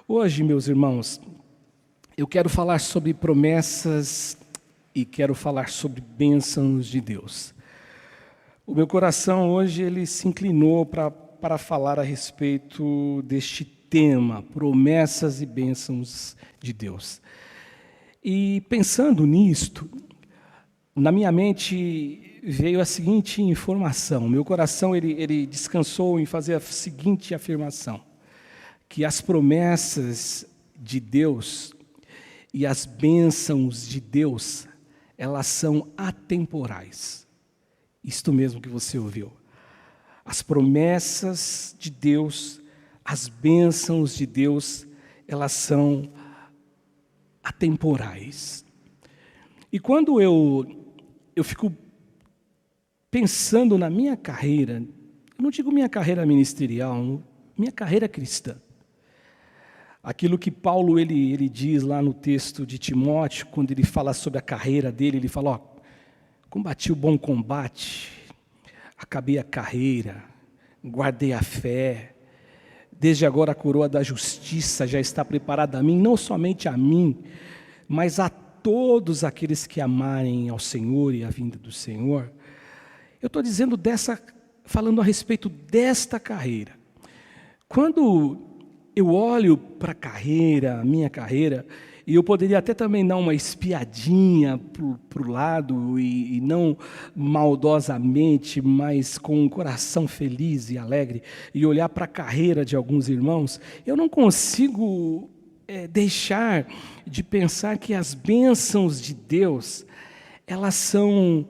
Hoje, meus irmãos, eu quero falar sobre promessas e quero falar sobre bênçãos de Deus. O meu coração hoje ele se inclinou para falar a respeito deste tema, promessas e bênçãos de Deus. E pensando nisto, na minha mente veio a seguinte informação. Meu coração ele descansou em fazer a seguinte afirmação: que as promessas de Deus e as bênçãos de Deus, elas são atemporais. Isto mesmo que você ouviu. As promessas de Deus, as bênçãos de Deus, elas são atemporais. E quando eu fico pensando na minha carreira, eu não digo minha carreira ministerial, minha carreira cristã. Aquilo que Paulo ele diz lá no texto de Timóteo, quando ele fala sobre a carreira dele, ele fala, combati o bom combate, acabei a carreira, guardei a fé, desde agora a coroa da justiça já está preparada a mim, não somente a mim, mas a todos aqueles que amarem ao Senhor e a vinda do Senhor. Eu estou dizendo falando a respeito desta carreira. Quando eu olho para a minha carreira, e eu poderia até também dar uma espiadinha para o lado, e não maldosamente, mas com um coração feliz e alegre, e olhar para a carreira de alguns irmãos, eu não consigo deixar de pensar que as bênçãos de Deus, elas são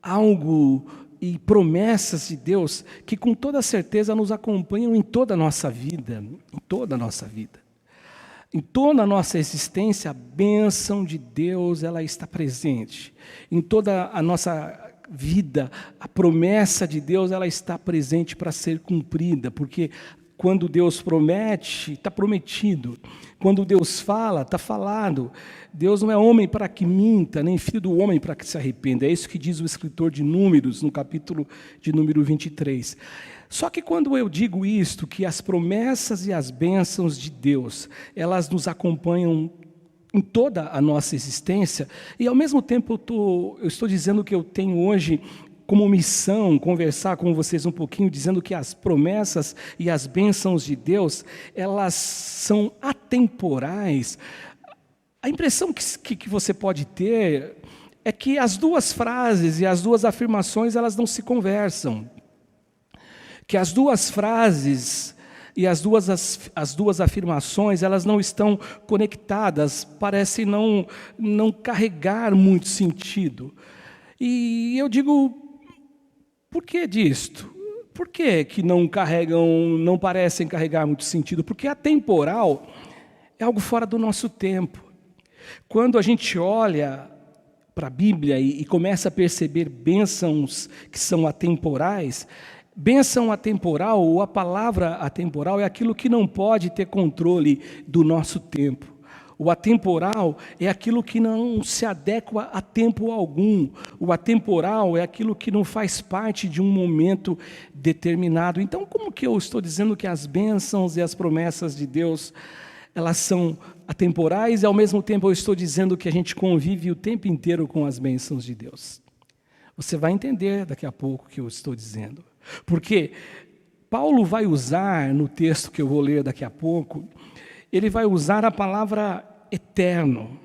algo e promessas de Deus que com toda certeza nos acompanham em toda a nossa vida, em toda a nossa vida. Em toda a nossa existência, a bênção de Deus, ela está presente. Em toda a nossa vida, a promessa de Deus, ela está presente para ser cumprida, porque quando Deus promete, está prometido. Quando Deus fala, está falado. Deus não é homem para que minta, nem filho do homem para que se arrependa. É isso que diz o escritor de Números, no capítulo de número 23. Só que quando eu digo isto, que as promessas e as bênçãos de Deus, elas nos acompanham em toda a nossa existência, e ao mesmo tempo eu estou dizendo que eu tenho hoje como missão conversar com vocês um pouquinho, dizendo que as promessas e as bênçãos de Deus, elas são atemporais. A impressão que você pode ter é que as duas frases e as duas afirmações, elas não se conversam. Que as duas frases e as duas afirmações, elas não estão conectadas, parecem não carregar muito sentido. E eu digo, por que disto? Por que não parecem carregar muito sentido? Porque atemporal é algo fora do nosso tempo. Quando a gente olha para a Bíblia e começa a perceber bênçãos que são atemporais, bênção atemporal, ou a palavra atemporal, é aquilo que não pode ter controle do nosso tempo. O atemporal é aquilo que não se adequa a tempo algum. O atemporal é aquilo que não faz parte de um momento determinado. Então, como que eu estou dizendo que as bênçãos e as promessas de Deus, elas são atemporais, e ao mesmo tempo eu estou dizendo que a gente convive o tempo inteiro com as bênçãos de Deus? Você vai entender daqui a pouco o que eu estou dizendo. Porque Paulo vai usar, no texto que eu vou ler daqui a pouco, ele vai usar a palavra eterno,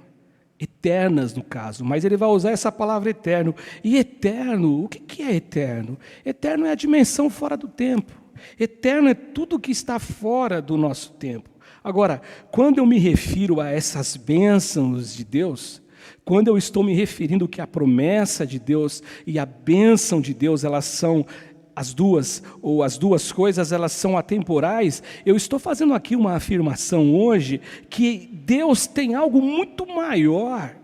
eternas no caso, mas ele vai usar essa palavra eterno. E eterno, o que é eterno? Eterno é a dimensão fora do tempo. Eterno é tudo que está fora do nosso tempo. Agora, quando eu me refiro a essas bênçãos de Deus, quando eu estou me referindo que a promessa de Deus e a bênção de Deus, elas são as duas coisas, elas são atemporais, eu estou fazendo aqui uma afirmação hoje que Deus tem algo muito maior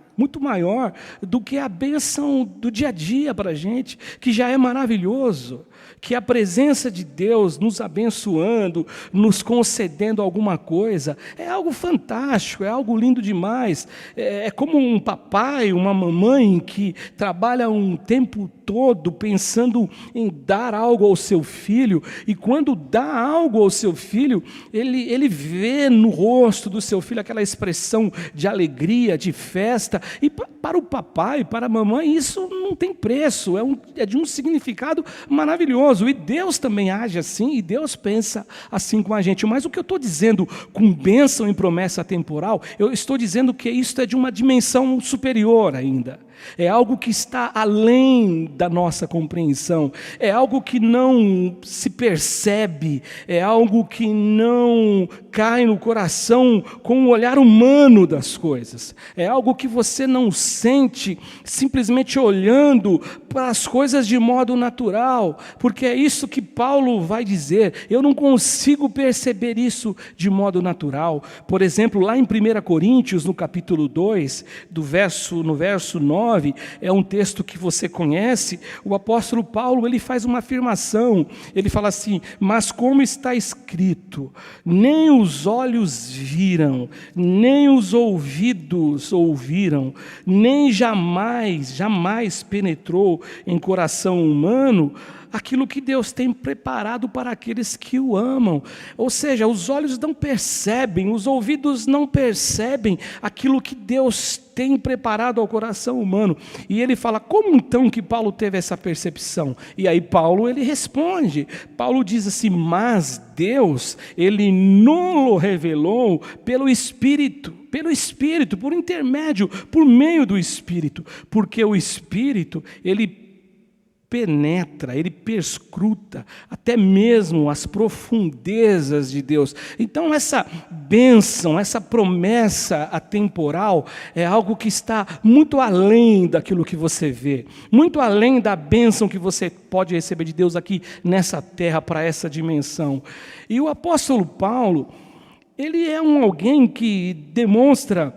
do que a bênção do dia a dia para a gente, que já é maravilhoso, que a presença de Deus nos abençoando, nos concedendo alguma coisa, é algo fantástico, é algo lindo demais. É como um papai, uma mamãe que trabalha um tempo todo pensando em dar algo ao seu filho, e quando dá algo ao seu filho, ele vê no rosto do seu filho aquela expressão de alegria, de festa, e para o papai, para a mamãe, isso não tem preço, é de um significado maravilhoso, e Deus também age assim, e Deus pensa assim com a gente. Mas o que eu estou dizendo com bênção e promessa temporal, eu estou dizendo que isso é de uma dimensão superior ainda. É algo que está além da nossa compreensão, é algo que não se percebe, é algo que não cai no coração com o olhar humano das coisas, é algo que você não sente simplesmente olhando para as coisas de modo natural, porque é isso que Paulo vai dizer. Eu não consigo perceber isso de modo natural. Por exemplo, lá em 1 Coríntios, no capítulo 2, no verso 9, é um texto que você conhece. O apóstolo Paulo, ele faz uma afirmação, ele fala assim: mas como está escrito, nem os olhos viram, nem os ouvidos ouviram, nem jamais penetrou em coração humano aquilo que Deus tem preparado para aqueles que o amam. Ou seja, os olhos não percebem, os ouvidos não percebem aquilo que Deus tem preparado ao coração humano. E ele fala: como então que Paulo teve essa percepção? E aí Paulo, ele responde, Paulo diz assim: mas Deus, ele nos revelou pelo Espírito, por intermédio, por meio do Espírito, porque o Espírito, ele penetra, ele perscruta até mesmo as profundezas de Deus. Então essa bênção, essa promessa atemporal é algo que está muito além daquilo que você vê, muito além da bênção que você pode receber de Deus aqui nessa terra, para essa dimensão. E o apóstolo Paulo, ele é alguém que demonstra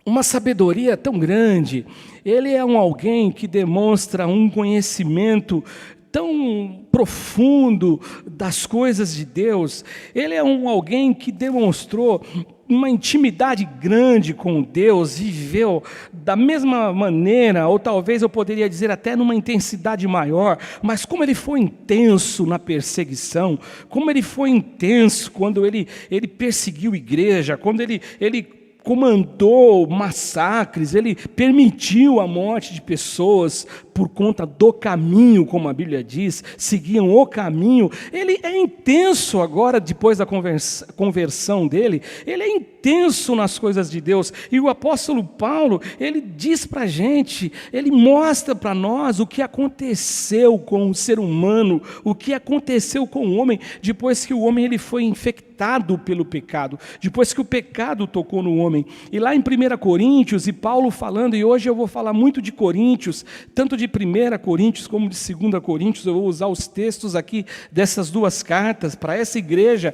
uma sabedoria tão grande, ele é alguém que demonstra um conhecimento tão profundo das coisas de Deus, ele é alguém que demonstrou uma intimidade grande com Deus, viveu da mesma maneira, ou talvez eu poderia dizer até numa intensidade maior, mas como ele foi intenso na perseguição, como ele foi intenso quando ele perseguiu a igreja, quando ele comandou massacres, ele permitiu a morte de pessoas por conta do caminho, como a Bíblia diz, seguiam o caminho. Ele é intenso agora, depois da conversão dele, ele é intenso nas coisas de Deus. E o apóstolo Paulo, ele diz para a gente, ele mostra para nós o que aconteceu com o ser humano, o que aconteceu com o homem, depois que o homem ele foi infectado pelo pecado, depois que o pecado tocou no homem. E lá em 1 Coríntios, e Paulo falando, e hoje eu vou falar muito de Coríntios, tanto de 1 Coríntios como de 2 Coríntios, eu vou usar os textos aqui dessas duas cartas para essa igreja.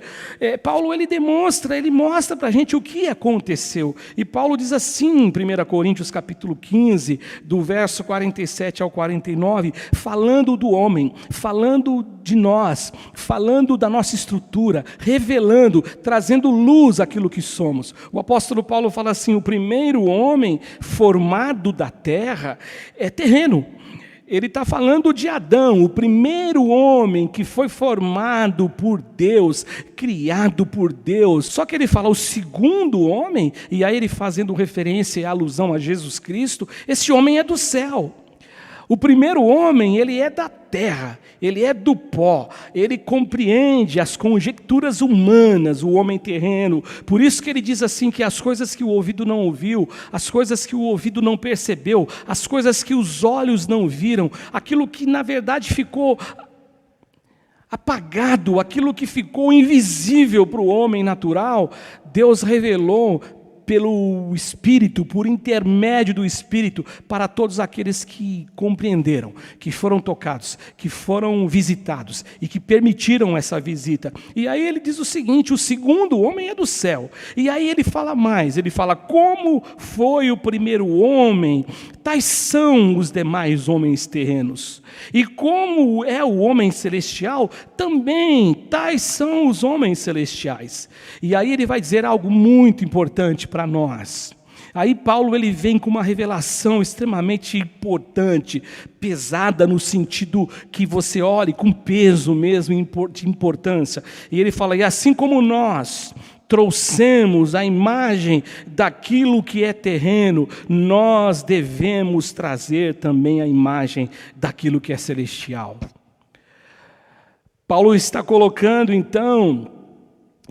Paulo, ele mostra para a gente o que aconteceu. E Paulo diz assim em 1 Coríntios capítulo 15, do verso 47 ao 49, falando do homem, falando de nós, falando da nossa estrutura, revelando, trazendo luz àquilo que somos. O apóstolo Paulo fala assim: o primeiro homem formado da terra é terreno. Ele está falando de Adão, o primeiro homem que foi formado por Deus, criado por Deus. Só que ele fala o segundo homem, e aí ele fazendo referência e alusão a Jesus Cristo, esse homem é do céu. O primeiro homem, ele é da terra, ele é do pó, ele compreende as conjecturas humanas, o homem terreno. Por isso que ele diz assim, que as coisas que o ouvido não ouviu, as coisas que o ouvido não percebeu, as coisas que os olhos não viram, aquilo que na verdade ficou apagado, aquilo que ficou invisível para o homem natural, Deus revelou pelo Espírito, por intermédio do Espírito, para todos aqueles que compreenderam, que foram tocados, que foram visitados e que permitiram essa visita. E aí ele diz o seguinte: o segundo homem é do céu. E aí ele fala mais, ele fala: como foi o primeiro homem, tais são os demais homens terrenos. E como é o homem celestial, também tais são os homens celestiais. E aí ele vai dizer algo muito importante para nós. Aí Paulo ele vem com uma revelação extremamente importante, pesada no sentido que você olhe com peso mesmo de importância. E ele fala: e assim como nós trouxemos a imagem daquilo que é terreno, nós devemos trazer também a imagem daquilo que é celestial. Paulo está colocando então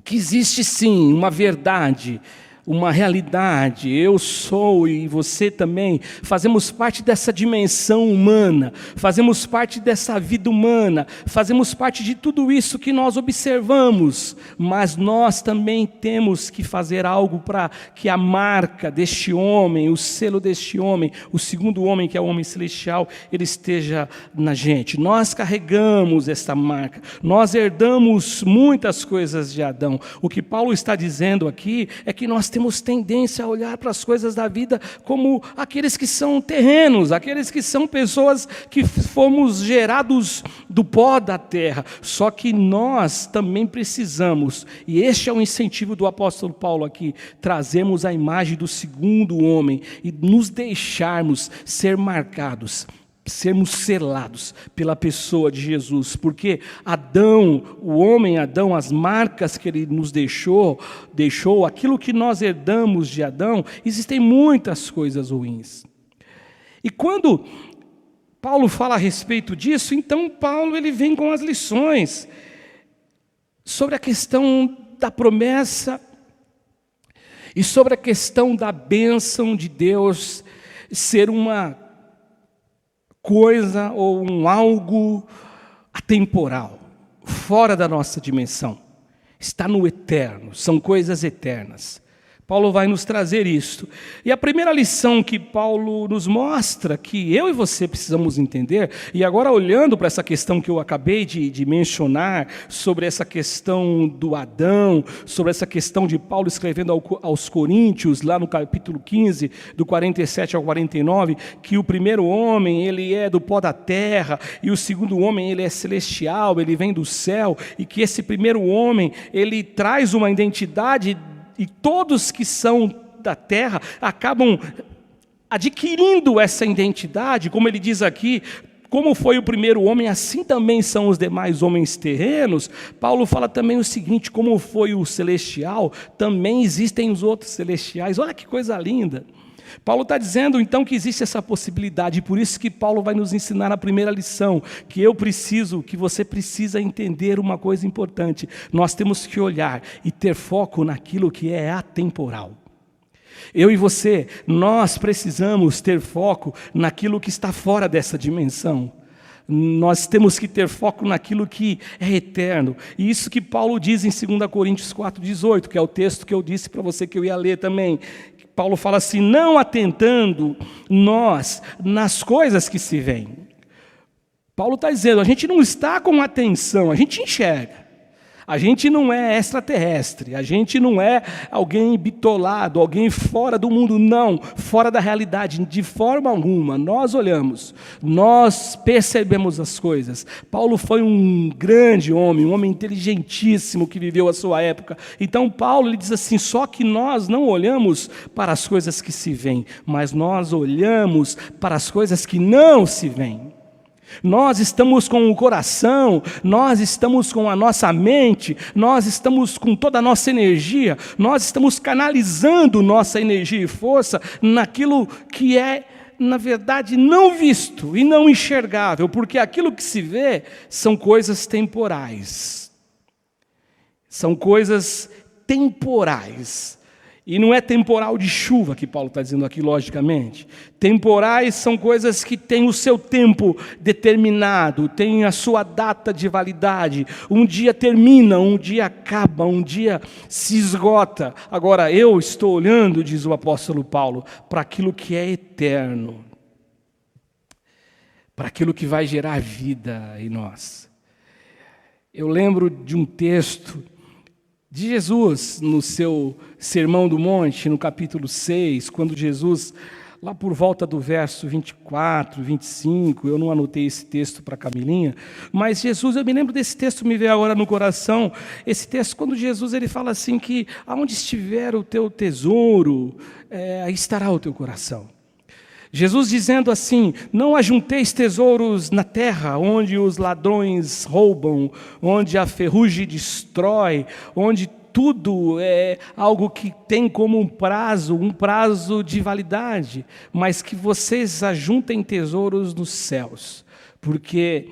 que existe sim uma verdade, uma realidade. Eu sou e você também fazemos parte dessa dimensão humana, fazemos parte dessa vida humana, fazemos parte de tudo isso que nós observamos, mas nós também temos que fazer algo para que a marca deste homem, o selo deste homem, o segundo homem que é o homem celestial, ele esteja na gente. Nós carregamos essa marca, nós herdamos muitas coisas de Adão. O que Paulo está dizendo aqui é que nós temos tendência a olhar para as coisas da vida como aqueles que são terrenos, aqueles que são pessoas que fomos gerados do pó da terra. Só que nós também precisamos, e este é o incentivo do apóstolo Paulo aqui, trazermos a imagem do segundo homem e nos deixarmos ser marcados, sermos selados pela pessoa de Jesus, porque Adão, o homem Adão, as marcas que ele nos deixou, aquilo que nós herdamos de Adão, existem muitas coisas ruins. E quando Paulo fala a respeito disso, então Paulo ele vem com as lições sobre a questão da promessa e sobre a questão da bênção de Deus ser uma coisa ou um algo atemporal, fora da nossa dimensão, está no eterno, são coisas eternas. Paulo vai nos trazer isso. E a primeira lição que Paulo nos mostra, que eu e você precisamos entender, e agora olhando para essa questão que eu acabei de mencionar, sobre essa questão do Adão, sobre essa questão de Paulo escrevendo aos Coríntios, lá no capítulo 15, do 47 ao 49, que o primeiro homem, ele é do pó da terra, e o segundo homem, ele é celestial, ele vem do céu, e que esse primeiro homem, ele traz uma identidade, e todos que são da terra acabam adquirindo essa identidade, como ele diz aqui, como foi o primeiro homem, assim também são os demais homens terrenos. Paulo fala também o seguinte: como foi o celestial, também existem os outros celestiais. Olha que coisa linda. Paulo está dizendo então que existe essa possibilidade, e por isso que Paulo vai nos ensinar a primeira lição, que você precisa entender uma coisa importante. Nós temos que olhar e ter foco naquilo que é atemporal. Eu e você, nós precisamos ter foco naquilo que está fora dessa dimensão. Nós temos que ter foco naquilo que é eterno. E isso que Paulo diz em 2 Coríntios 4,18, que é o texto que eu disse para você que eu ia ler também. Paulo fala assim: não atentando nós nas coisas que se veem. Paulo está dizendo, a gente não está com atenção, a gente enxerga. A gente não é extraterrestre, a gente não é alguém bitolado, alguém fora do mundo, não, fora da realidade, de forma alguma. Nós olhamos, nós percebemos as coisas. Paulo foi um grande homem, um homem inteligentíssimo que viveu a sua época. Então Paulo ele diz assim: só que nós não olhamos para as coisas que se veem, mas nós olhamos para as coisas que não se veem. Nós estamos com o coração, nós estamos com a nossa mente, nós estamos com toda a nossa energia, nós estamos canalizando nossa energia e força naquilo que é, na verdade, não visto e não enxergável, porque aquilo que se vê são coisas temporais. São coisas temporais. E não é temporal de chuva que Paulo está dizendo aqui, logicamente. Temporais são coisas que têm o seu tempo determinado, têm a sua data de validade. Um dia termina, um dia acaba, um dia se esgota. Agora, eu estou olhando, diz o apóstolo Paulo, para aquilo que é eterno, para aquilo que vai gerar vida em nós. Eu lembro de um texto de Jesus, no seu Sermão do Monte, no capítulo 6, quando Jesus, lá por volta do verso 24, 25, eu não anotei esse texto para Camilinha, mas Jesus, eu me lembro desse texto, me veio agora no coração, esse texto quando Jesus ele fala assim que aonde estiver o teu tesouro, aí estará o teu coração. Jesus dizendo assim, não ajunteis tesouros na terra, onde os ladrões roubam, onde a ferrugem destrói, onde tudo é algo que tem como um prazo de validade, mas que vocês ajuntem tesouros nos céus, porque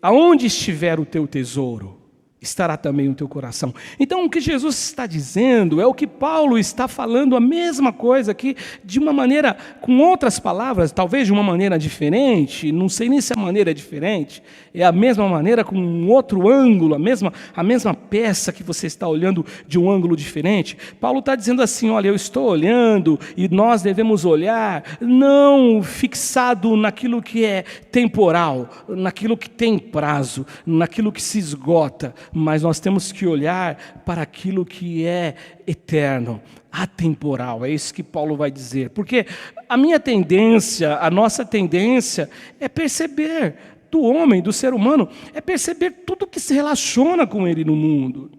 aonde estiver o teu tesouro, estará também o teu coração. Então o que Jesus está dizendo é o que Paulo está falando, a mesma coisa aqui, de uma maneira, com outras palavras, talvez de uma maneira diferente, não sei nem se a maneira é diferente, é a mesma maneira com um outro ângulo, a mesma peça que você está olhando de um ângulo diferente. Paulo está dizendo assim, olha, eu estou olhando e nós devemos olhar não fixado naquilo que é temporal, naquilo que tem prazo, naquilo que se esgota, mas nós temos que olhar para aquilo que é eterno, atemporal. É isso que Paulo vai dizer. Porque a nossa tendência é perceber do homem, do ser humano, é perceber tudo que se relaciona com ele no mundo.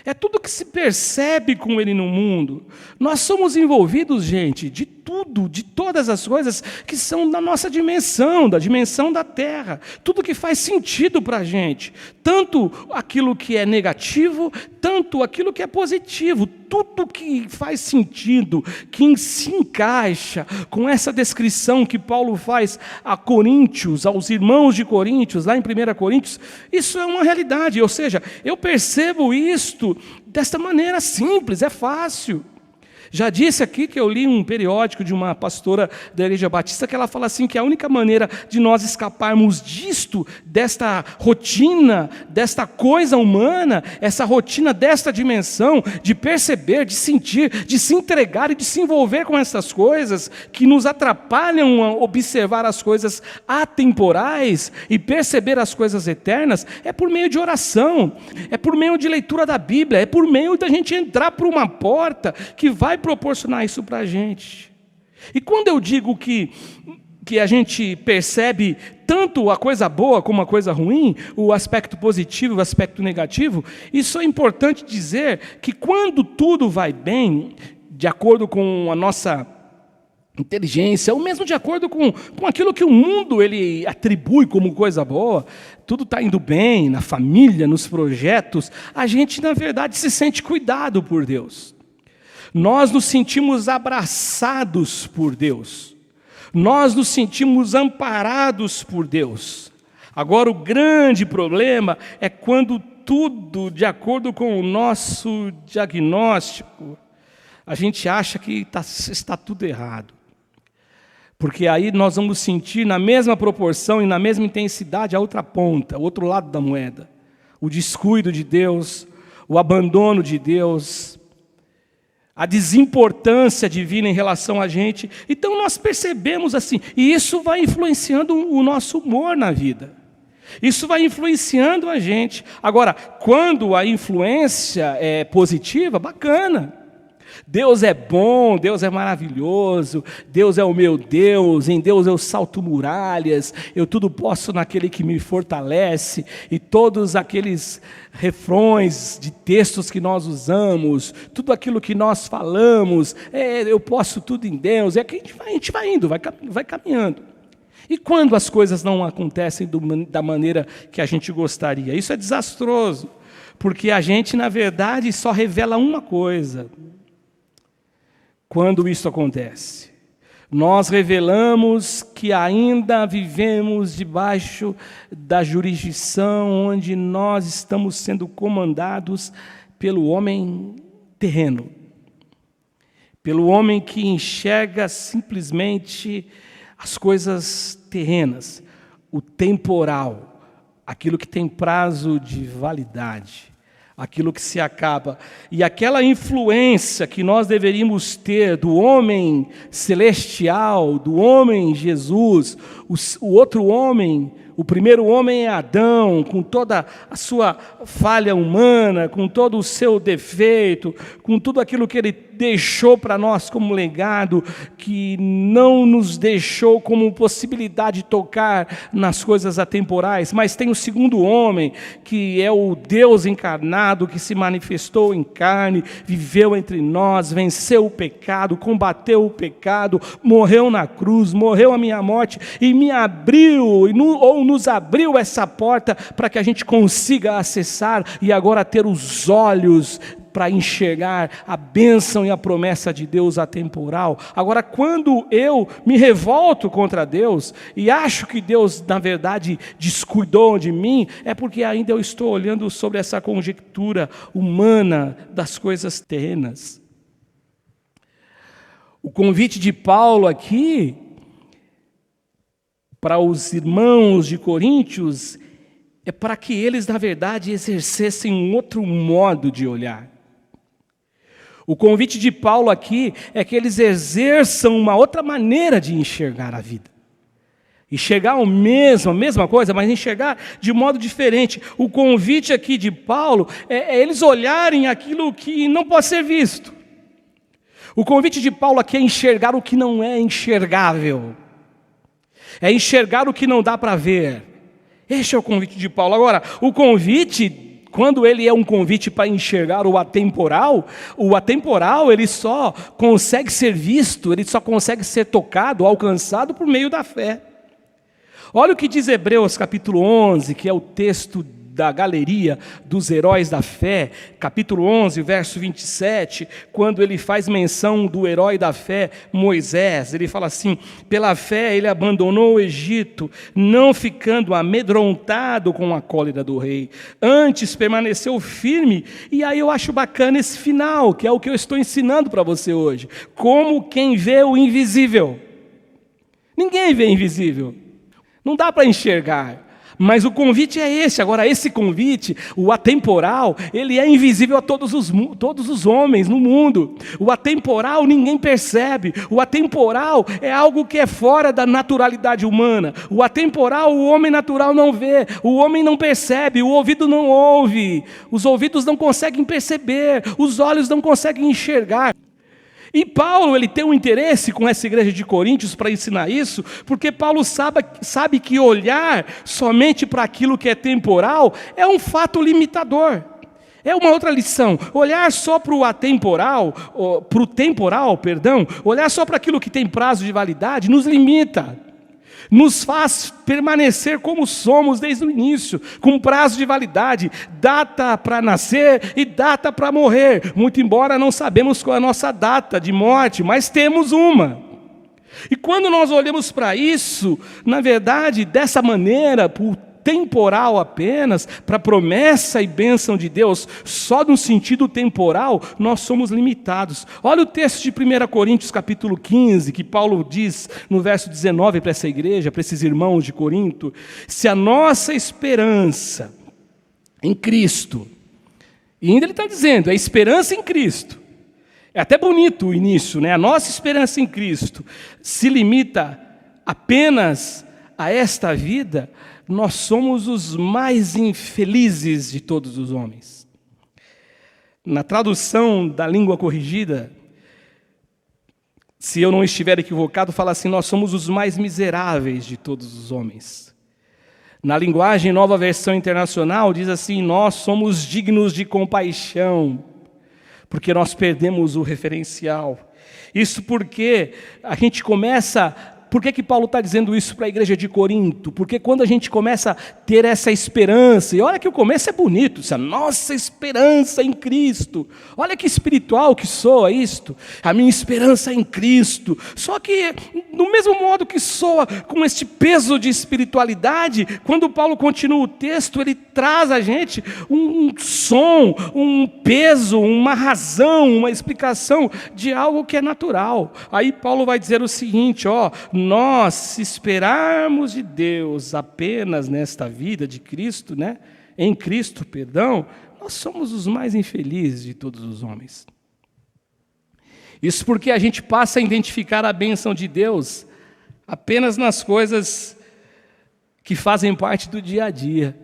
É tudo que se percebe com ele no mundo. Nós somos envolvidos, gente, de tudo, de todas as coisas que são da nossa dimensão, da dimensão da terra. Tudo que faz sentido para a gente. Tanto aquilo que é negativo, tanto aquilo que é positivo. Tudo que faz sentido, que se encaixa com essa descrição que Paulo faz a Coríntios, aos irmãos de Coríntios, lá em 1 Coríntios, isso é uma realidade. Ou seja, eu percebo isto desta maneira simples, é fácil. Já disse aqui que eu li um periódico de uma pastora da Igreja Batista que ela fala assim que a única maneira de nós escaparmos disto, desta rotina, desta coisa humana, essa rotina desta dimensão, de perceber, de sentir, de se entregar e de se envolver com essas coisas que nos atrapalham a observar as coisas atemporais e perceber as coisas eternas, é por meio de oração, é por meio de leitura da Bíblia, é por meio da gente entrar por uma porta que vai proporcionar isso para a gente. E quando eu digo que a gente percebe tanto a coisa boa como a coisa ruim, o aspecto positivo e o aspecto negativo, isso é importante dizer que quando tudo vai bem, de acordo com a nossa inteligência, ou mesmo de acordo com aquilo que o mundo ele atribui como coisa boa, tudo está indo bem, na família, nos projetos, a gente na verdade se sente cuidado por Deus. Nós nos sentimos abraçados por Deus. Nós nos sentimos amparados por Deus. Agora, o grande problema é quando tudo, de acordo com o nosso diagnóstico, a gente acha que está tudo errado. Porque aí nós vamos sentir na mesma proporção e na mesma intensidade a outra ponta, o outro lado da moeda. O descuido de Deus, o abandono de Deus, a desimportância divina em relação a gente. Então nós percebemos assim, e isso vai influenciando o nosso humor na vida. Isso vai influenciando a gente. Agora, quando a influência é positiva, bacana. Deus é bom, Deus é maravilhoso, Deus é o meu Deus, em Deus eu salto muralhas, eu tudo posso naquele que me fortalece, e todos aqueles refrões de textos que nós usamos, tudo aquilo que nós falamos, eu posso tudo em Deus, é que a gente vai indo, vai caminhando. E quando as coisas não acontecem da maneira que a gente gostaria? Isso é desastroso, porque a gente, na verdade, só revela uma coisa. Quando isso acontece, nós revelamos que ainda vivemos debaixo da jurisdição onde nós estamos sendo comandados pelo homem terreno, pelo homem que enxerga simplesmente as coisas terrenas, o temporal, aquilo que tem prazo de validade. Aquilo que se acaba. E aquela influência que nós deveríamos ter do homem celestial, do homem Jesus, o outro homem, O primeiro homem é Adão, com toda a sua falha humana, com todo o seu defeito, com tudo aquilo que ele deixou para nós como legado, que não nos deixou como possibilidade de tocar nas coisas atemporais. Mas tem o segundo homem, que é o Deus encarnado, que se manifestou em carne, viveu entre nós, venceu o pecado, combateu o pecado, morreu na cruz, morreu a minha morte e me abriu, ou nos abriu essa porta para que a gente consiga acessar e agora ter os olhos para enxergar a bênção e a promessa de Deus atemporal. Agora, quando eu me revolto contra Deus e acho que Deus, na verdade, descuidou de mim, é porque ainda eu estou olhando sobre essa conjectura humana das coisas terrenas. O convite de Paulo aqui para os irmãos de Coríntios é para que eles, na verdade, exercessem um outro modo de olhar. O convite de Paulo aqui é que eles exerçam uma outra maneira de enxergar a vida. Enxergar a mesma coisa, mas enxergar de modo diferente. O convite aqui de Paulo é eles olharem aquilo que não pode ser visto. O convite de Paulo aqui é enxergar o que não é enxergável. É enxergar o que não dá para ver. Este é o convite de Paulo. Agora, o convite, quando ele é um convite para enxergar o atemporal ele só consegue ser visto, ele só consegue ser tocado, alcançado por meio da fé. Olha o que diz Hebreus capítulo 11, que é o texto da galeria dos heróis da fé, capítulo 11, verso 27, quando ele faz menção do herói da fé, Moisés. Ele fala assim: pela fé ele abandonou o Egito, não ficando amedrontado com a cólera do rei, antes permaneceu firme. E aí eu acho bacana esse final, que é o que eu estou ensinando para você hoje, como quem vê o invisível. Ninguém vê invisível, não dá para enxergar. Mas o convite é esse. Agora, esse convite, o atemporal, ele é invisível a todos os homens no mundo. O atemporal ninguém percebe. O atemporal é algo que é fora da naturalidade humana. O atemporal o homem natural não vê, o homem não percebe, o ouvido não ouve, os ouvidos não conseguem perceber, os olhos não conseguem enxergar. E Paulo, ele tem um interesse com essa igreja de Coríntios para ensinar isso, porque Paulo sabe que olhar somente para aquilo que é temporal é um fato limitador. É uma outra lição. Olhar só para o atemporal, olhar só para aquilo que tem prazo de validade nos limita. Nos faz permanecer como somos desde o início, com prazo de validade, data para nascer e data para morrer. Muito embora não sabemos qual é a nossa data de morte, mas temos uma. E quando nós olhamos para isso, na verdade, dessa maneira, por temporal apenas, para a promessa e bênção de Deus, só no sentido temporal, nós somos limitados. Olha o texto de 1 Coríntios capítulo 15, que Paulo diz no verso 19 para essa igreja, para esses irmãos de Corinto: se a nossa esperança em Cristo, e ainda ele está dizendo, é esperança em Cristo, é até bonito o início, né? A nossa esperança em Cristo se limita apenas a esta vida, nós somos os mais infelizes de todos os homens. Na tradução da língua corrigida, se eu não estiver equivocado, fala assim: nós somos os mais miseráveis de todos os homens. Na linguagem Nova Versão Internacional, diz assim: nós somos dignos de compaixão, porque nós perdemos o referencial. Isso porque a gente começa... Por que Paulo está dizendo isso para a igreja de Corinto? Porque quando a gente começa a ter essa esperança, e olha que o começo é bonito, essa nossa esperança em Cristo, olha que espiritual que soa isto, a minha esperança em Cristo, só que do mesmo modo que soa com este peso de espiritualidade, quando Paulo continua o texto, ele traz a gente um som, um peso, uma razão, uma explicação de algo que é natural. Aí Paulo vai dizer o seguinte, nós, se esperarmos de Deus apenas nesta vida de Cristo, né? Em Cristo, nós somos os mais infelizes de todos os homens. Isso porque a gente passa a identificar a bênção de Deus apenas nas coisas que fazem parte do dia a dia.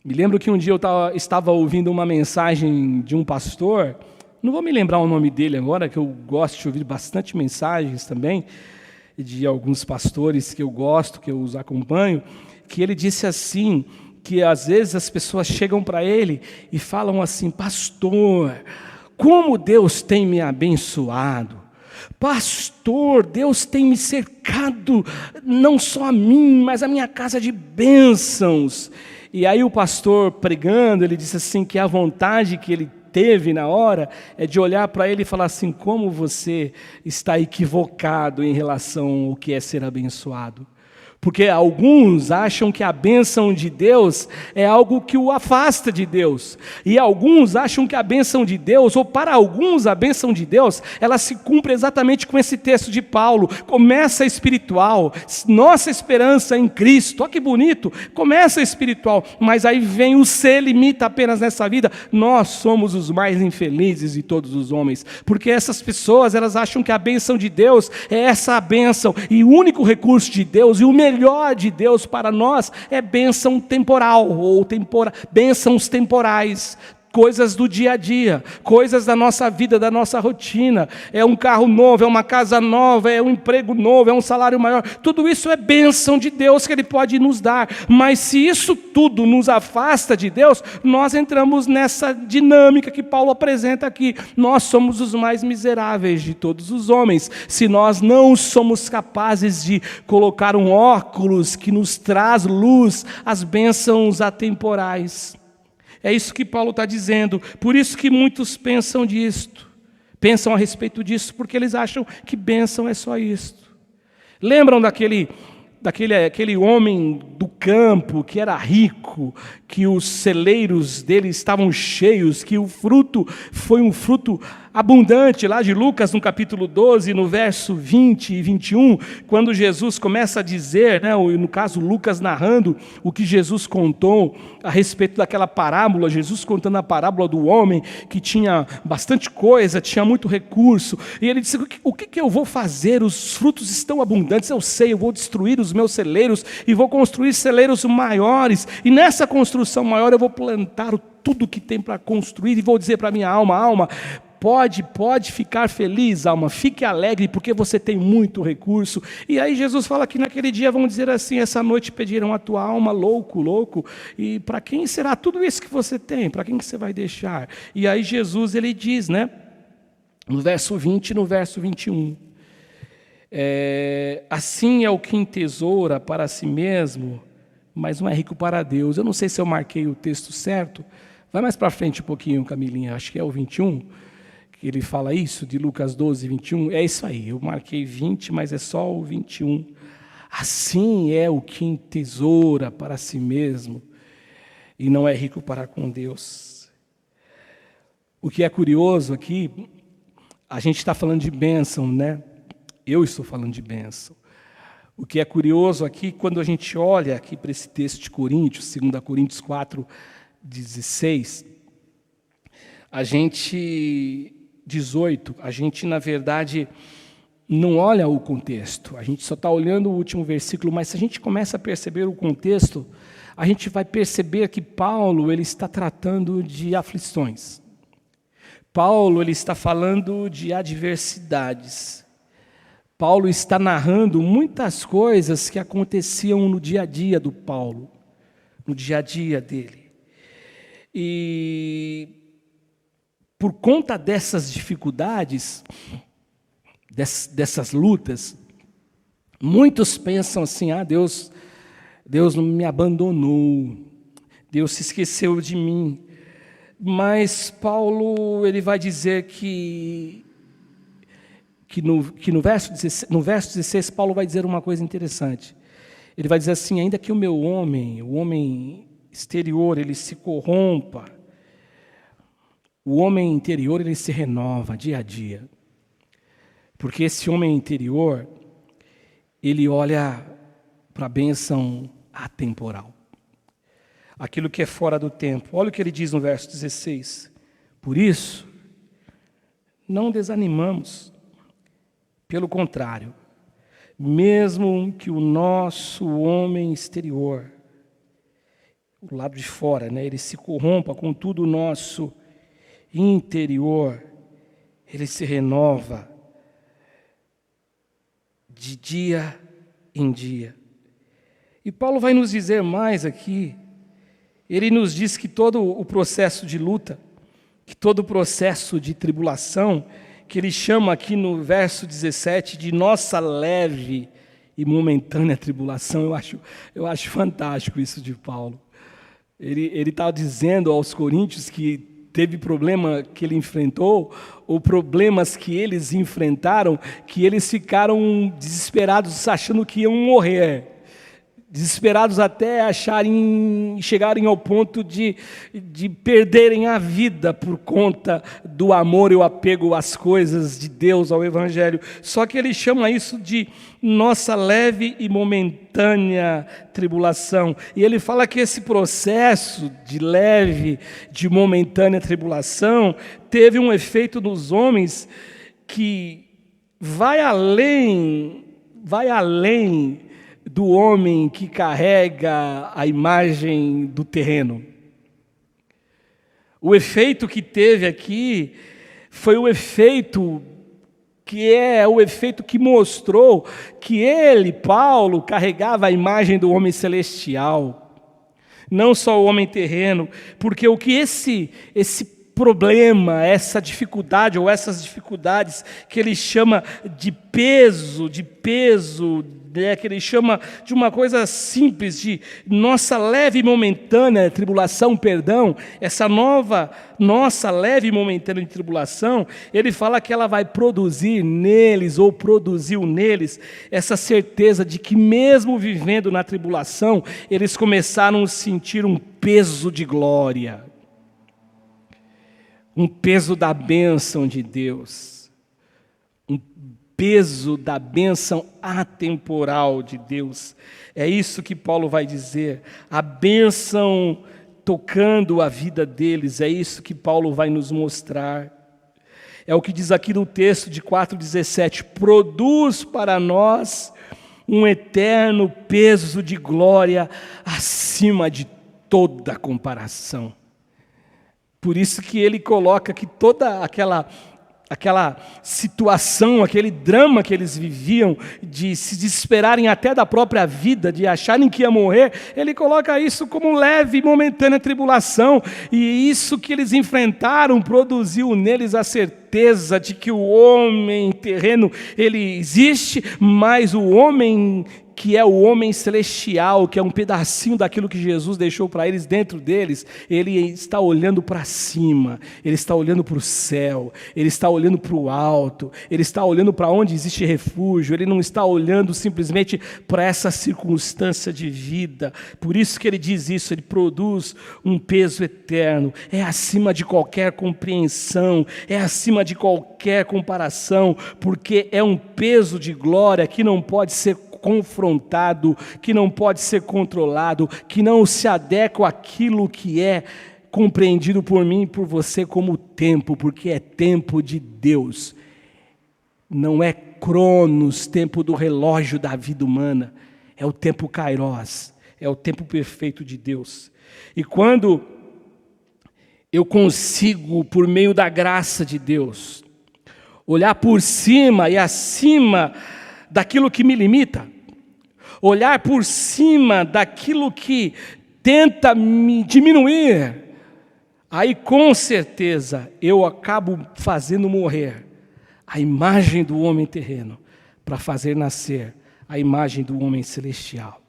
Me lembro que um dia eu estava ouvindo uma mensagem de um pastor, não vou me lembrar o nome dele agora, que eu gosto de ouvir bastante mensagens também, de alguns pastores que eu gosto, que eu os acompanho, que ele disse assim, que às vezes as pessoas chegam para ele e falam assim: pastor, como Deus tem me abençoado, pastor, Deus tem me cercado, não só a mim, mas a minha casa de bênçãos. E aí o pastor pregando, ele disse assim, que a vontade que ele teve na hora é de olhar para ele e falar assim: como você está equivocado em relação ao que é ser abençoado. Porque alguns acham que a bênção de Deus é algo que o afasta de Deus. E alguns acham que a bênção de Deus, ou para alguns a bênção de Deus, ela se cumpre exatamente com esse texto de Paulo. Começa espiritual, nossa esperança em Cristo. Olha que bonito, começa espiritual, mas aí vem o ser limita apenas nessa vida. Nós somos os mais infelizes de todos os homens. Porque essas pessoas, elas acham que a bênção de Deus é essa bênção. E o único recurso de Deus, e o melhor de Deus para nós é bênção temporal, ou bênçãos temporais, coisas do dia a dia, coisas da nossa vida, da nossa rotina. É um carro novo, é uma casa nova, é um emprego novo, é um salário maior. Tudo isso é bênção de Deus que Ele pode nos dar. Mas se isso tudo nos afasta de Deus, nós entramos nessa dinâmica que Paulo apresenta aqui. Nós somos os mais miseráveis de todos os homens. Se nós não somos capazes de colocar um óculos que nos traz luz às bênçãos atemporais. É isso que Paulo está dizendo. Por isso que muitos pensam a respeito disso, porque eles acham que bênção é só isto. Lembram daquele homem do campo que era rico, que os celeiros dele estavam cheios, que o fruto foi um fruto abundante, lá de Lucas, no capítulo 12, no verso 20 e 21, quando Jesus começa a dizer, no caso Lucas narrando o que Jesus contou a respeito daquela parábola, Jesus contando a parábola do homem que tinha bastante coisa, tinha muito recurso, e ele disse: o que eu vou fazer? Os frutos estão abundantes, eu sei, eu vou destruir os meus celeiros e vou construir celeiros maiores, e nessa construção maior eu vou plantar tudo que tem para construir, e vou dizer para a minha alma, pode ficar feliz, alma, fique alegre, porque você tem muito recurso. E aí Jesus fala que naquele dia vão dizer assim: essa noite pedirão a tua alma, louco, e para quem será tudo isso que você tem? Para quem que você vai deixar? E aí Jesus, ele diz, no verso 20 e no verso 21, assim é o que entesoura para si mesmo, mas não é rico para Deus. Eu não sei se eu marquei o texto certo, vai mais para frente um pouquinho, Camilinha, acho que é o 21, que ele fala isso, de Lucas 12, 21, é isso aí, eu marquei 20, mas é só o 21. Assim é o que entesoura para si mesmo, e não é rico para com Deus. O que é curioso aqui, a gente está falando de bênção, Eu estou falando de bênção. O que é curioso aqui, quando a gente olha aqui para esse texto de Coríntios, 2 Coríntios 4, 16, a gente, na verdade, não olha o contexto, a gente só está olhando o último versículo, mas se a gente começa a perceber o contexto, a gente vai perceber que Paulo, ele está tratando de aflições. Paulo, ele está falando de adversidades. Paulo está narrando muitas coisas que aconteciam no dia a dia do Paulo, no dia a dia dele. E por conta dessas dificuldades, dessas lutas, muitos pensam assim: Deus não me abandonou, Deus se esqueceu de mim. Mas Paulo, ele vai dizer que no verso 16, Paulo vai dizer uma coisa interessante. Ele vai dizer assim: ainda que o homem exterior, ele se corrompa, o homem interior, ele se renova dia a dia. Porque esse homem interior, ele olha para a bênção atemporal. Aquilo que é fora do tempo. Olha o que ele diz no verso 16. Por isso, não desanimamos. Pelo contrário, mesmo que o nosso homem exterior, o lado de fora, né, ele se corrompa, contudo o nosso interior, ele se renova de dia em dia. E Paulo vai nos dizer mais aqui. Ele nos diz que todo o processo de luta, que todo o processo de tribulação, que ele chama aqui no verso 17 de nossa leve e momentânea tribulação, eu acho fantástico isso de Paulo. Ele está dizendo aos coríntios que teve problema que ele enfrentou, ou problemas que eles enfrentaram, que eles ficaram desesperados, achando que iam morrer. Desesperados até chegarem ao ponto de perderem a vida por conta do amor e o apego às coisas de Deus, ao Evangelho. Só que ele chama isso de nossa leve e momentânea tribulação. E ele fala que esse processo de leve, de momentânea tribulação, teve um efeito nos homens que vai além do homem que carrega a imagem do terreno. O efeito que teve aqui foi o efeito que mostrou que ele, Paulo, carregava a imagem do homem celestial, não só o homem terreno, porque o que esse problema, essa dificuldade ou essas dificuldades que ele chama de peso, que ele chama de uma coisa simples, de nossa leve e momentânea tribulação, essa nossa leve e momentânea tribulação, ele fala que ela vai produzir neles, ou produziu neles, essa certeza de que mesmo vivendo na tribulação, eles começaram a sentir um peso de glória, um peso da bênção de Deus, um peso da bênção atemporal de Deus. É isso que Paulo vai dizer, a bênção tocando a vida deles, é isso que Paulo vai nos mostrar. É o que diz aqui no texto de 4,17, produz para nós um eterno peso de glória acima de toda comparação. Por isso que ele coloca que toda aquela situação, aquele drama que eles viviam, de se desesperarem até da própria vida, de acharem que ia morrer, ele coloca isso como leve e momentânea tribulação, e isso que eles enfrentaram produziu neles a certeza de que o homem terreno, ele existe, mas o homem que é o homem celestial, que é um pedacinho daquilo que Jesus deixou para eles, dentro deles, ele está olhando para cima, ele está olhando para o céu, ele está olhando para o alto, ele está olhando para onde existe refúgio, ele não está olhando simplesmente para essa circunstância de vida. Por isso que ele diz isso, ele produz um peso eterno, é acima de qualquer compreensão, é acima de qualquer comparação, porque é um peso de glória que não pode ser confrontado, que não pode ser controlado, que não se adequa àquilo que é compreendido por mim e por você como tempo, porque é tempo de Deus. Não é Cronos, tempo do relógio da vida humana, é o tempo Kairos, é o tempo perfeito de Deus. E quando eu consigo, por meio da graça de Deus, olhar por cima e acima daquilo que me limita, olhar por cima daquilo que tenta me diminuir, aí com certeza eu acabo fazendo morrer a imagem do homem terreno para fazer nascer a imagem do homem celestial.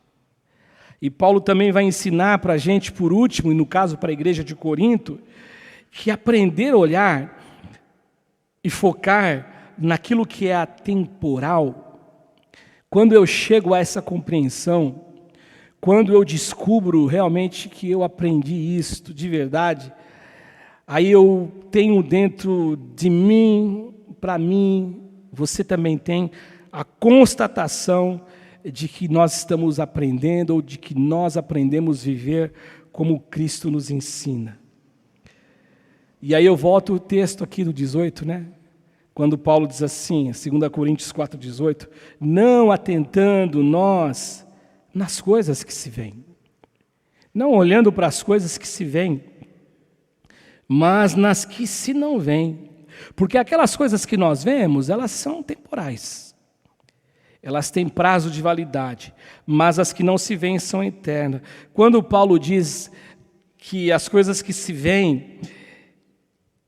E Paulo também vai ensinar para a gente, por último, e no caso para a igreja de Corinto, que aprender a olhar e focar naquilo que é atemporal. Quando eu chego a essa compreensão, quando eu descubro realmente que eu aprendi isto de verdade, aí eu tenho dentro de mim, para mim, você também tem a constatação de que nós estamos aprendendo, ou de que nós aprendemos a viver como Cristo nos ensina. E aí eu volto o texto aqui do 18, né? Quando Paulo diz assim, 2 Coríntios 4,18, não atentando nós nas coisas que se veem, não olhando para as coisas que se veem, mas nas que se não veem, porque aquelas coisas que nós vemos, elas são temporais, elas têm prazo de validade, mas as que não se veem são eternas. Quando Paulo diz que as coisas que se veem,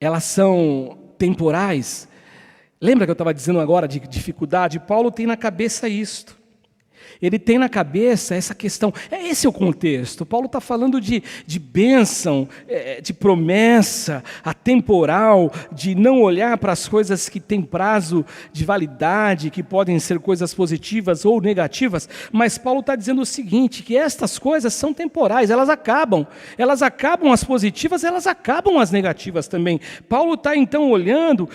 elas são temporais, lembra que eu estava dizendo agora de dificuldade? Paulo tem na cabeça isto. Ele tem na cabeça essa questão, esse é o contexto. Paulo está falando de bênção, de promessa, atemporal, de não olhar para as coisas que têm prazo de validade, que podem ser coisas positivas ou negativas, mas Paulo está dizendo o seguinte, que estas coisas são temporais, elas acabam as positivas, elas acabam as negativas também. Paulo está então olhando,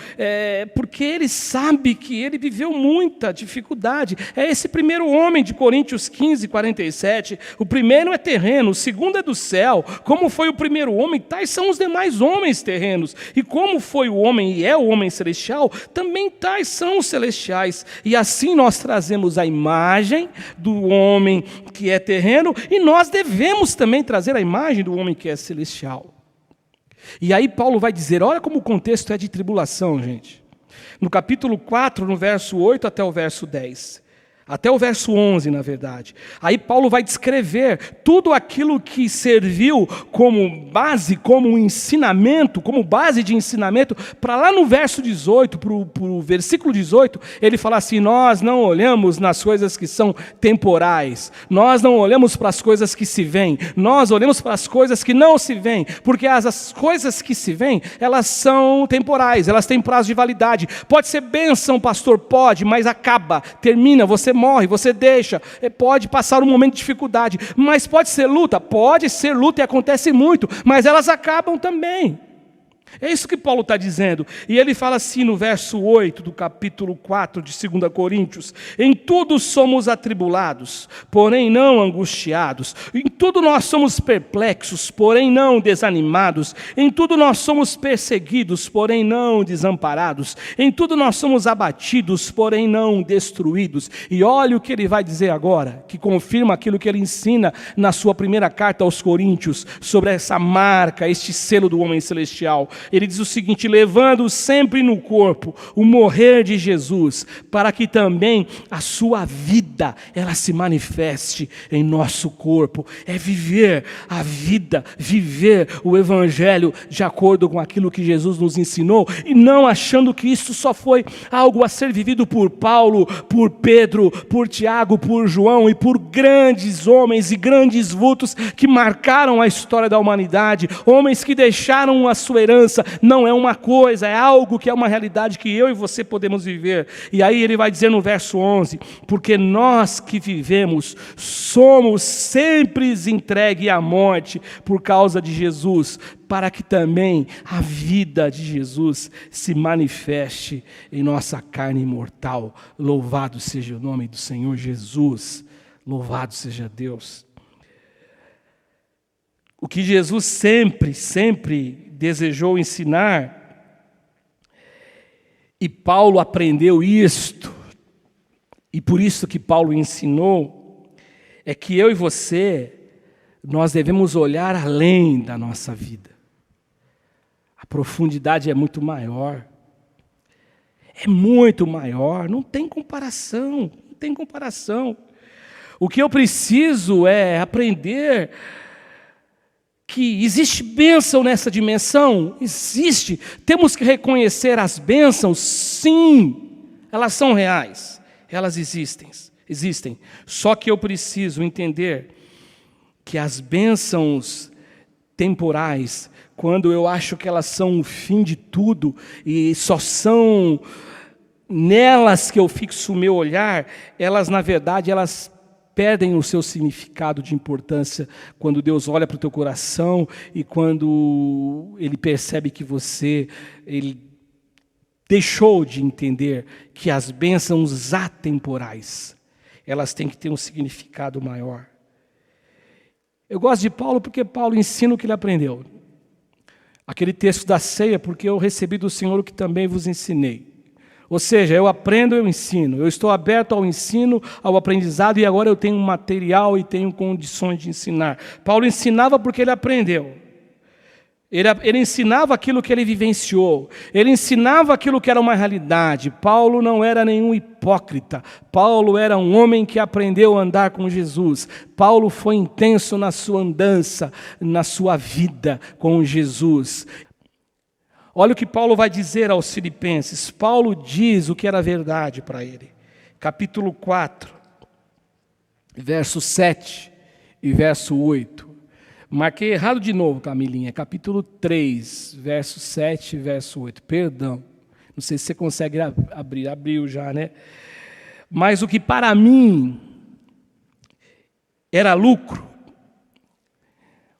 porque ele sabe que ele viveu muita dificuldade, é esse primeiro homem de Coríntios 15, 47, o primeiro é terreno, o segundo é do céu. Como foi o primeiro homem, tais são os demais homens terrenos. E como foi o homem e é o homem celestial, também tais são os celestiais. E assim nós trazemos a imagem do homem que é terreno, e nós devemos também trazer a imagem do homem que é celestial. E aí Paulo vai dizer, olha como o contexto é de tribulação, gente. No capítulo 4, no verso 8 até o verso 10. Até o verso 11, na verdade. Aí Paulo vai descrever tudo aquilo que serviu como base, como ensinamento, como base de ensinamento, para lá no verso 18, para o versículo 18, ele fala assim, nós não olhamos nas coisas que são temporais, nós não olhamos para as coisas que se veem, nós olhamos para as coisas que não se veem, porque as coisas que se veem, elas são temporais, elas têm prazo de validade. Pode ser bênção, pastor, pode, mas acaba, termina, você morre, você deixa, pode passar um momento de dificuldade, mas pode ser luta e acontece muito, mas elas acabam também. É isso que Paulo está dizendo, e ele fala assim no verso 8 do capítulo 4 de 2 Coríntios, em tudo somos atribulados, porém não angustiados, em tudo nós somos perplexos, porém não desanimados, em tudo nós somos perseguidos, porém não desamparados, em tudo nós somos abatidos, porém não destruídos. E olha o que ele vai dizer agora, que confirma aquilo que ele ensina na sua primeira carta aos Coríntios, sobre essa marca, este selo do homem celestial. Ele diz o seguinte, levando sempre no corpo o morrer de Jesus, para que também a sua vida, ela se manifeste em nosso corpo. É viver a vida, viver o evangelho de acordo com aquilo que Jesus nos ensinou, e não achando que isso só foi algo a ser vivido por Paulo, por Pedro, por Tiago, por João e por grandes homens e grandes vultos que marcaram a história da humanidade, homens que deixaram a sua herança. Não é uma coisa, é algo que é uma realidade que eu e você podemos viver. E aí ele vai dizer no verso 11, porque nós que vivemos somos sempre entregues à morte por causa de Jesus, para que também a vida de Jesus se manifeste em nossa carne mortal. Louvado seja o nome do Senhor Jesus, louvado seja Deus. O que Jesus sempre desejou ensinar, e Paulo aprendeu isto, e por isso que Paulo ensinou, é que eu e você, nós devemos olhar além da nossa vida. A profundidade é muito maior, não tem comparação, O que eu preciso é aprender que existe bênção nessa dimensão, existe, temos que reconhecer as bênçãos, sim, elas são reais, elas existem, só que eu preciso entender que as bênçãos temporais, quando eu acho que elas são o fim de tudo, e só são nelas que eu fixo o meu olhar, elas na verdade, elas perdem o seu significado de importância quando Deus olha para o teu coração e quando Ele percebe que Ele deixou de entender que as bênçãos atemporais, elas têm que ter um significado maior. Eu gosto de Paulo porque Paulo ensina o que ele aprendeu. Aquele texto da ceia, porque eu recebi do Senhor o que também vos ensinei. Ou seja, eu aprendo, eu ensino. Eu estou aberto ao ensino, ao aprendizado, e agora eu tenho material e tenho condições de ensinar. Paulo ensinava porque ele aprendeu. Ele ensinava aquilo que ele vivenciou. Ele ensinava aquilo que era uma realidade. Paulo não era nenhum hipócrita. Paulo era um homem que aprendeu a andar com Jesus. Paulo foi intenso na sua andança, na sua vida com Jesus. Olha o que Paulo vai dizer aos Filipenses. Paulo diz o que era verdade para ele. Capítulo 4, verso 7 e verso 8. Marquei errado de novo, Camilinha. Capítulo 3, verso 7 e verso 8. Perdão. Não sei se você consegue abrir. Abriu já, né? Mas o que para mim era lucro,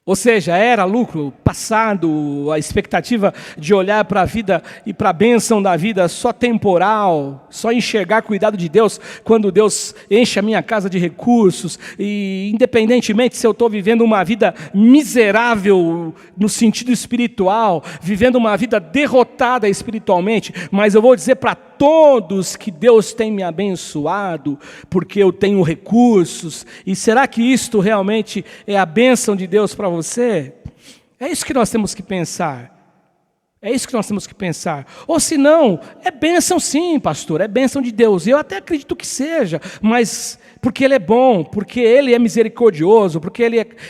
ou seja, era lucro passado, a expectativa de olhar para a vida e para a bênção da vida só temporal, só enxergar cuidado de Deus quando Deus enche a minha casa de recursos, e independentemente se eu estou vivendo uma vida miserável no sentido espiritual, vivendo uma vida derrotada espiritualmente, mas eu vou dizer para todos que Deus tem me abençoado, porque eu tenho recursos. E será que isto realmente é a bênção de Deus para você? É isso que nós temos que pensar. É isso que nós temos que pensar. Ou se não, é bênção sim, pastor, é bênção de Deus. Eu até acredito que seja, mas porque Ele é bom, porque Ele é misericordioso, porque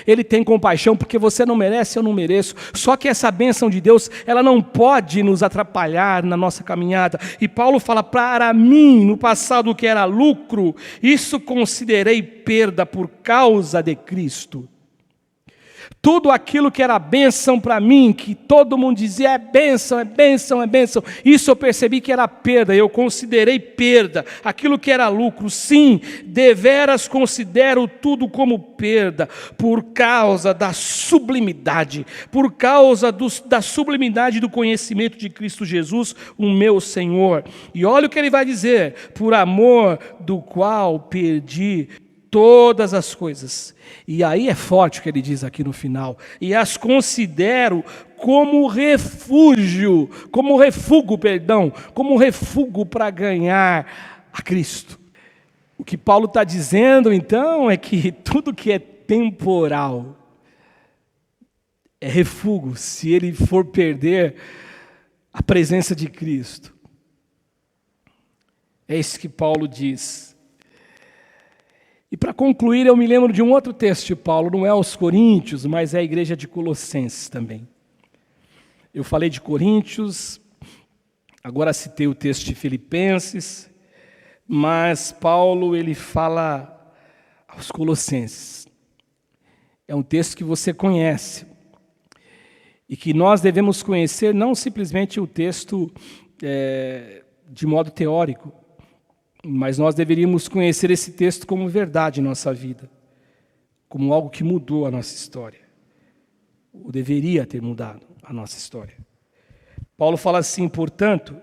Ele tem compaixão, porque você não merece, eu não mereço. Só que essa bênção de Deus, ela não pode nos atrapalhar na nossa caminhada. E Paulo fala, para mim, no passado que era lucro, isso considerei perda por causa de Cristo. Tudo aquilo que era bênção para mim, que todo mundo dizia é bênção, é bênção, é bênção, isso eu percebi que era perda, eu considerei perda. Aquilo que era lucro, sim, deveras considero tudo como perda, por causa da sublimidade, por causa da sublimidade do conhecimento de Cristo Jesus, o meu Senhor. E olha o que ele vai dizer, por amor do qual perdi todas as coisas. E aí é forte o que ele diz aqui no final. E as considero como refúgio para ganhar a Cristo. O que Paulo está dizendo, então, é que tudo que é temporal é refúgio se ele for perder a presença de Cristo. É isso que Paulo diz. E para concluir, eu me lembro de um outro texto de Paulo, não é aos Coríntios, mas é a igreja de Colossenses também. Eu falei de Coríntios, agora citei o texto de Filipenses, mas Paulo, ele fala aos Colossenses. É um texto que você conhece, e que nós devemos conhecer não simplesmente o texto de modo teórico, mas nós deveríamos conhecer esse texto como verdade em nossa vida, como algo que mudou a nossa história, ou deveria ter mudado a nossa história. Paulo fala assim, portanto,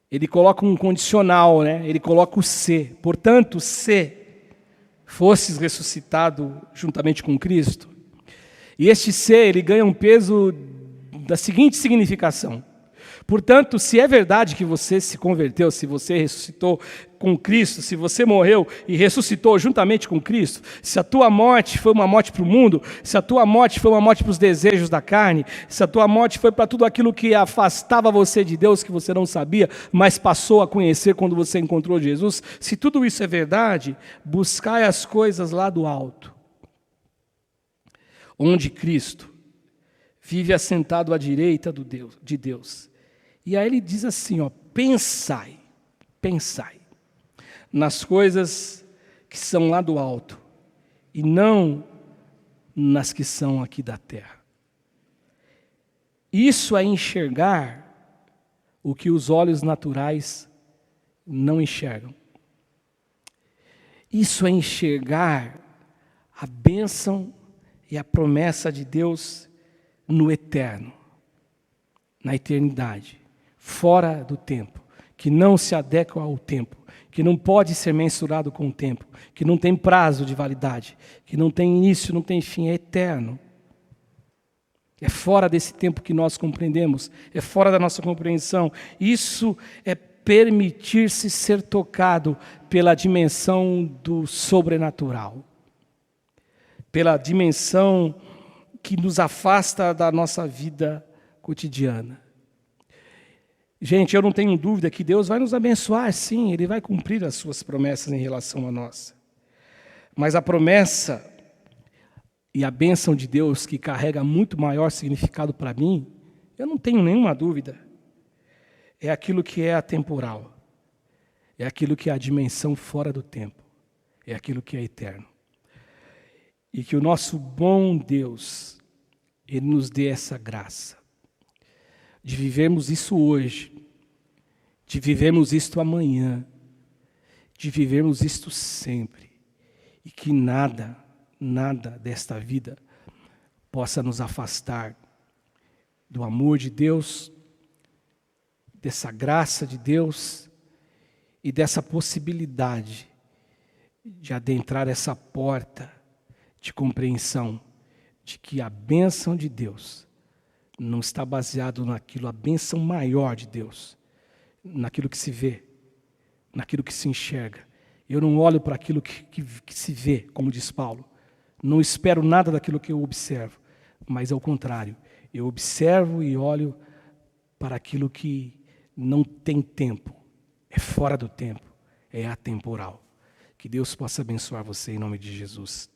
ele coloca um condicional, né? Ele coloca o se. Portanto, se fosses ressuscitado juntamente com Cristo, e este se, ele ganha um peso da seguinte significação. Portanto, se é verdade que você se converteu, se você ressuscitou com Cristo, se você morreu e ressuscitou juntamente com Cristo, se a tua morte foi uma morte para o mundo, se a tua morte foi uma morte para os desejos da carne, se a tua morte foi para tudo aquilo que afastava você de Deus, que você não sabia, mas passou a conhecer quando você encontrou Jesus, se tudo isso é verdade, buscai as coisas lá do alto, onde Cristo vive assentado à direita de Deus. E aí ele diz assim, pensai nas coisas que são lá do alto e não nas que são aqui da terra. Isso é enxergar o que os olhos naturais não enxergam. Isso é enxergar a bênção e a promessa de Deus no eterno, na eternidade, fora do tempo, que não se adequa ao tempo, que não pode ser mensurado com o tempo, que não tem prazo de validade, que não tem início, não tem fim, é eterno. É fora desse tempo que nós compreendemos, é fora da nossa compreensão. Isso é permitir-se ser tocado pela dimensão do sobrenatural, pela dimensão que nos afasta da nossa vida cotidiana. Gente, eu não tenho dúvida que Deus vai nos abençoar, sim, Ele vai cumprir as suas promessas em relação a nós. Mas a promessa e a bênção de Deus, que carrega muito maior significado para mim, eu não tenho nenhuma dúvida, é aquilo que é atemporal, é aquilo que é a dimensão fora do tempo, é aquilo que é eterno. E que o nosso bom Deus, Ele nos dê essa graça, de vivermos isso hoje, de vivermos isto amanhã, de vivermos isto sempre, e que nada desta vida possa nos afastar do amor de Deus, dessa graça de Deus e dessa possibilidade de adentrar essa porta de compreensão de que a bênção de Deus não está baseado naquilo, a bênção maior de Deus, naquilo que se vê, naquilo que se enxerga. Eu não olho para aquilo que se vê, como diz Paulo. Não espero nada daquilo que eu observo, mas ao contrário, eu observo e olho para aquilo que não tem tempo, é fora do tempo, é atemporal. Que Deus possa abençoar você em nome de Jesus.